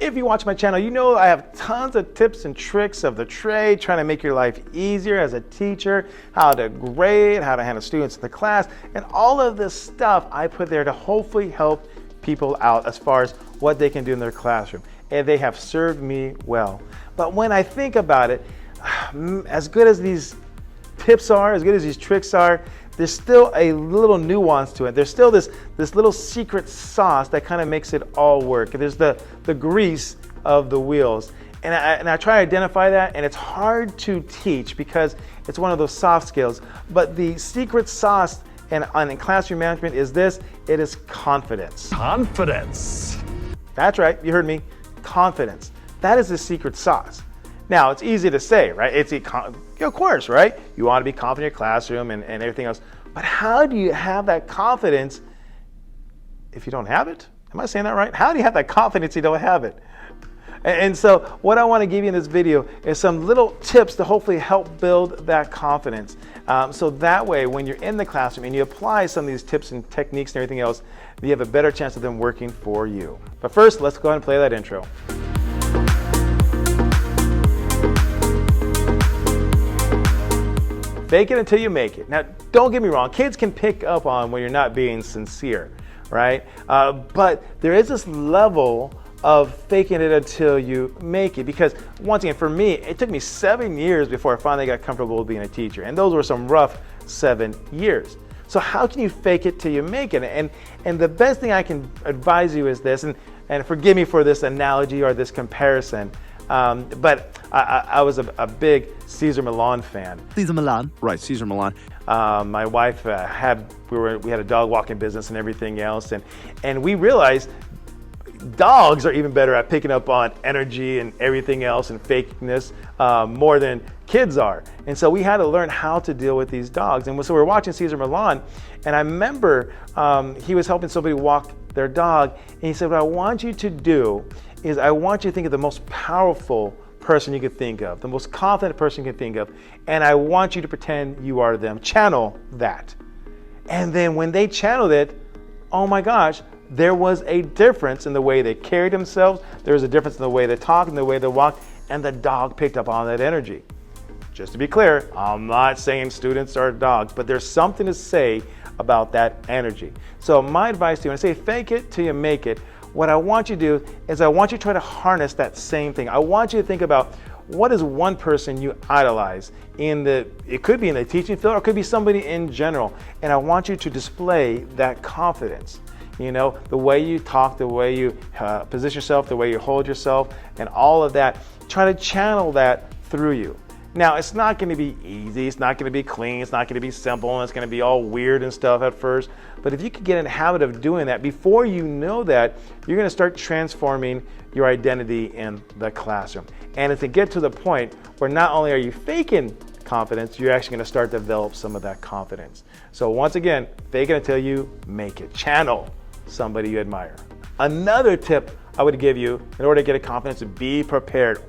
If you watch my channel, you know I have tons of tips and tricks of the trade, trying to make your life easier as a teacher, how to grade, how to handle students in the class, and all of this stuff I put there to hopefully help people out as far as what they can do in their classroom. And they have served me well. But when I think about it, as good as these tips are, as good as these tricks are, there's still a little nuance to it. There's still this little secret sauce that kind of makes it all work. There's the grease of the wheels. And I try to identify that, and it's hard to teach because it's one of those soft skills. But the secret sauce in classroom management is this: it is confidence. Confidence. That's right, you heard me, confidence. That is the secret sauce. Now, it's easy to say, right? Of course, right? You want to be confident in your classroom and everything else. But how do you have that confidence if you don't have it? Am I saying that right? How do you have that confidence if you don't have it? And so what I want to give you in this video is some little tips to hopefully help build that confidence. So that way, when you're in the classroom and you apply some of these tips and techniques and everything else, you have a better chance of them working for you. But first, let's go ahead and play that intro. Fake it until you make it. Now, don't get me wrong, kids can pick up on when you're not being sincere, right? But there is this level of faking it until you make it, because once again, for me, it took me 7 years before I finally got comfortable with being a teacher, and those were some rough 7 years. So how can you fake it till you make it? And the best thing I can advise you is this, and forgive me for this analogy or this comparison, but I was a big Cesar Millan fan. Cesar Millan. Right, Cesar Millan. My wife we had a dog walking business and everything else, and we realized dogs are even better at picking up on energy and everything else and fakeness more than kids are. And so we had to learn how to deal with these dogs. And so we were watching Cesar Millan, and I remember he was helping somebody walk their dog, and he said, what I want you to do is I want you to think of the most powerful person you could think of, the most confident person you can think of, and I want you to pretend you are them. Channel that. And then when they channeled it, oh my gosh, there was a difference in the way they carried themselves, there was a difference in the way they talked and the way they walked, and the dog picked up on that energy. Just to be clear, I'm not saying students are dogs, but there's something to say about that energy. So my advice to you, when I say fake it till you make it, what I want you to do is I want you to try to harness that same thing. I want you to think about what is one person you idolize it could be in the teaching field or it could be somebody in general. And I want you to display that confidence. You know, the way you talk, the way you position yourself, the way you hold yourself, and all of that. Try to channel that through you. Now, it's not going to be easy, it's not going to be clean, it's not going to be simple, and it's going to be all weird and stuff at first. But if you can get in the habit of doing that, before you know that, you're going to start transforming your identity in the classroom. And to get to the point where not only are you faking confidence, you're actually going to start to develop some of that confidence. So once again, fake it until you make it. Channel somebody you admire. Another tip I would give you in order to get a confidence is be prepared.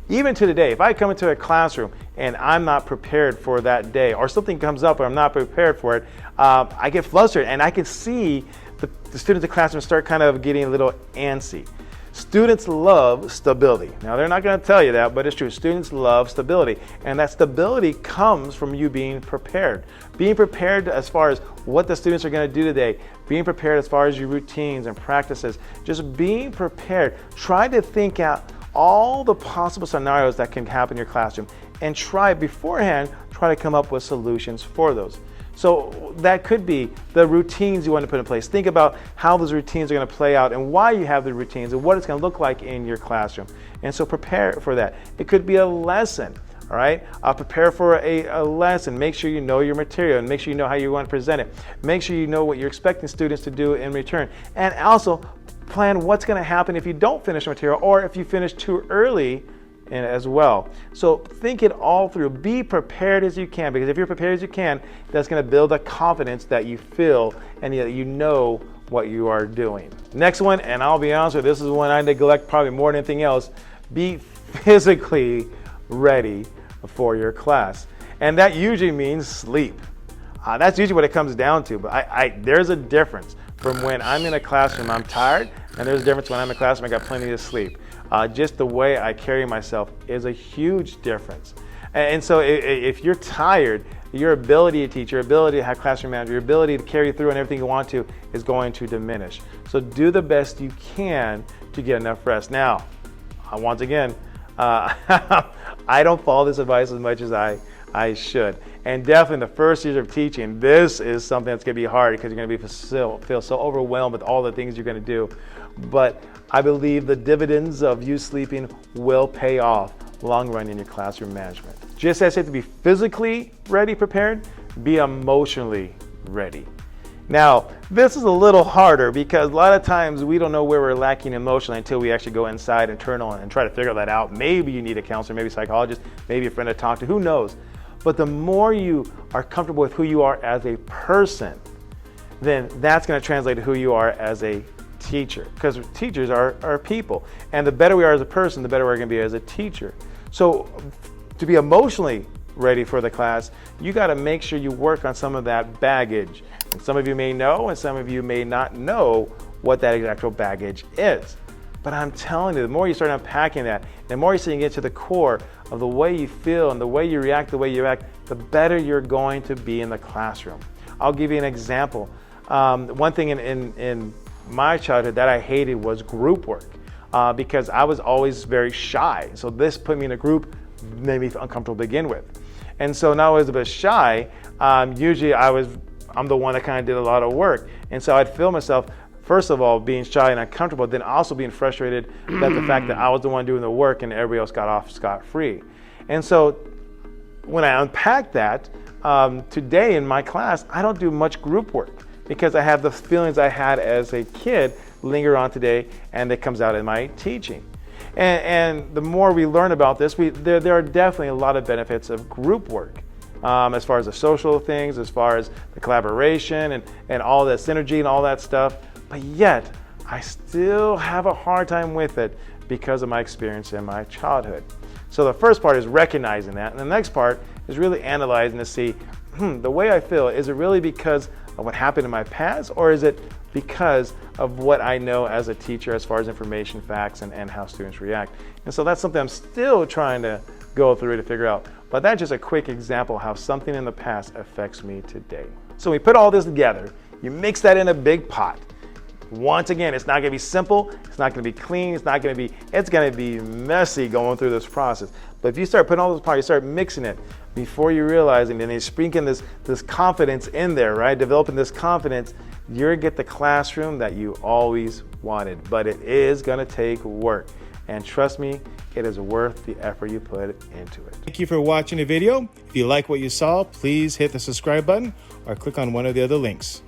Even to today, if I come into a classroom and I'm not prepared for that day, or something comes up and I'm not prepared for it, I get flustered, and I can see the students in the classroom start kind of getting a little antsy. Students love stability. Now, they're not going to tell you that, but it's true. Students love stability, and that stability comes from you being prepared. Being prepared as far as what the students are going to do today, being prepared as far as your routines and practices, just being prepared. Try to think out all the possible scenarios that can happen in your classroom, and try to come up with solutions for those. So that could be the routines you want to put in place. Think about how those routines are going to play out and why you have the routines and what it's going to look like in your classroom. And so prepare for that. It could be a lesson. All right, prepare for a lesson. Make sure you know your material and make sure you know how you want to present it. Make sure you know what you're expecting students to do in return. And also plan what's going to happen if you don't finish material or if you finish too early as well. So think it all through. Be prepared as you can, because if you're prepared as you can, that's going to build a confidence that you feel and that you know what you are doing. Next one, and I'll be honest with you, this is one I neglect probably more than anything else. Be physically ready for your class. And that usually means sleep. That's usually what it comes down to. But there's a difference from when I'm in a classroom, I'm tired, And there's a difference when I'm in the classroom, I got plenty of sleep. Just the way I carry myself is a huge difference. And so if you're tired, your ability to teach, your ability to have classroom management, your ability to carry through and everything you want to is going to diminish. So do the best you can to get enough rest. Now, once again, I don't follow this advice as much as I should. And definitely in the first years of teaching, this is something that's going to be hard because you're going to feel so overwhelmed with all the things you're going to do. But I believe the dividends of you sleeping will pay off long run in your classroom management. Just as you have to be physically ready, prepared, be emotionally ready. Now, this is a little harder because a lot of times we don't know where we're lacking emotionally until we actually go inside internal and try to figure that out. Maybe you need a counselor, maybe a psychologist, maybe a friend to talk to, who knows? But the more you are comfortable with who you are as a person, then that's going to translate to who you are as a teacher, because teachers are people. And the better we are as a person, the better we're going to be as a teacher. So to be emotionally ready for the class, you got to make sure you work on some of that baggage. And some of you may know, and some of you may not know what that actual baggage is. But I'm telling you, the more you start unpacking that, the more you start to get to the core of the way you feel and the way you react, the way you act, the better you're going to be in the classroom. I'll give you an example. One thing in my childhood that I hated was group work because I was always very shy. So this put me in a group, made me uncomfortable to begin with. And so now I was a bit shy. Usually I'm the one that kind of did a lot of work. And so I'd feel myself, first of all, being shy and uncomfortable, then also being frustrated that the fact that I was the one doing the work and everybody else got off scot-free. And so when I unpack that, today in my class, I don't do much group work because I have the feelings I had as a kid linger on today, and it comes out in my teaching. And the more we learn about this, there are definitely a lot of benefits of group work. As far as the social things, as far as the collaboration and all that synergy and all that stuff. But yet, I still have a hard time with it because of my experience in my childhood. So the first part is recognizing that. And the next part is really analyzing to see, the way I feel, is it really because of what happened in my past, or is it because of what I know as a teacher as far as information, facts, and how students react? And so that's something I'm still trying to go through to figure out. But that's just a quick example of how something in the past affects me today. So we put all this together, you mix that in a big pot. Once again, it's not going to be simple, it's not going to be clean, it's going to be messy going through this process. But if you start putting all this part, you start mixing it before you realize it, and then you sprinkling this confidence in there, right? Developing this confidence, you're going to get the classroom that you always wanted. But it is going to take work. And trust me, it is worth the effort you put into it. Thank you for watching the video. If you like what you saw, please hit the subscribe button or click on one of the other links.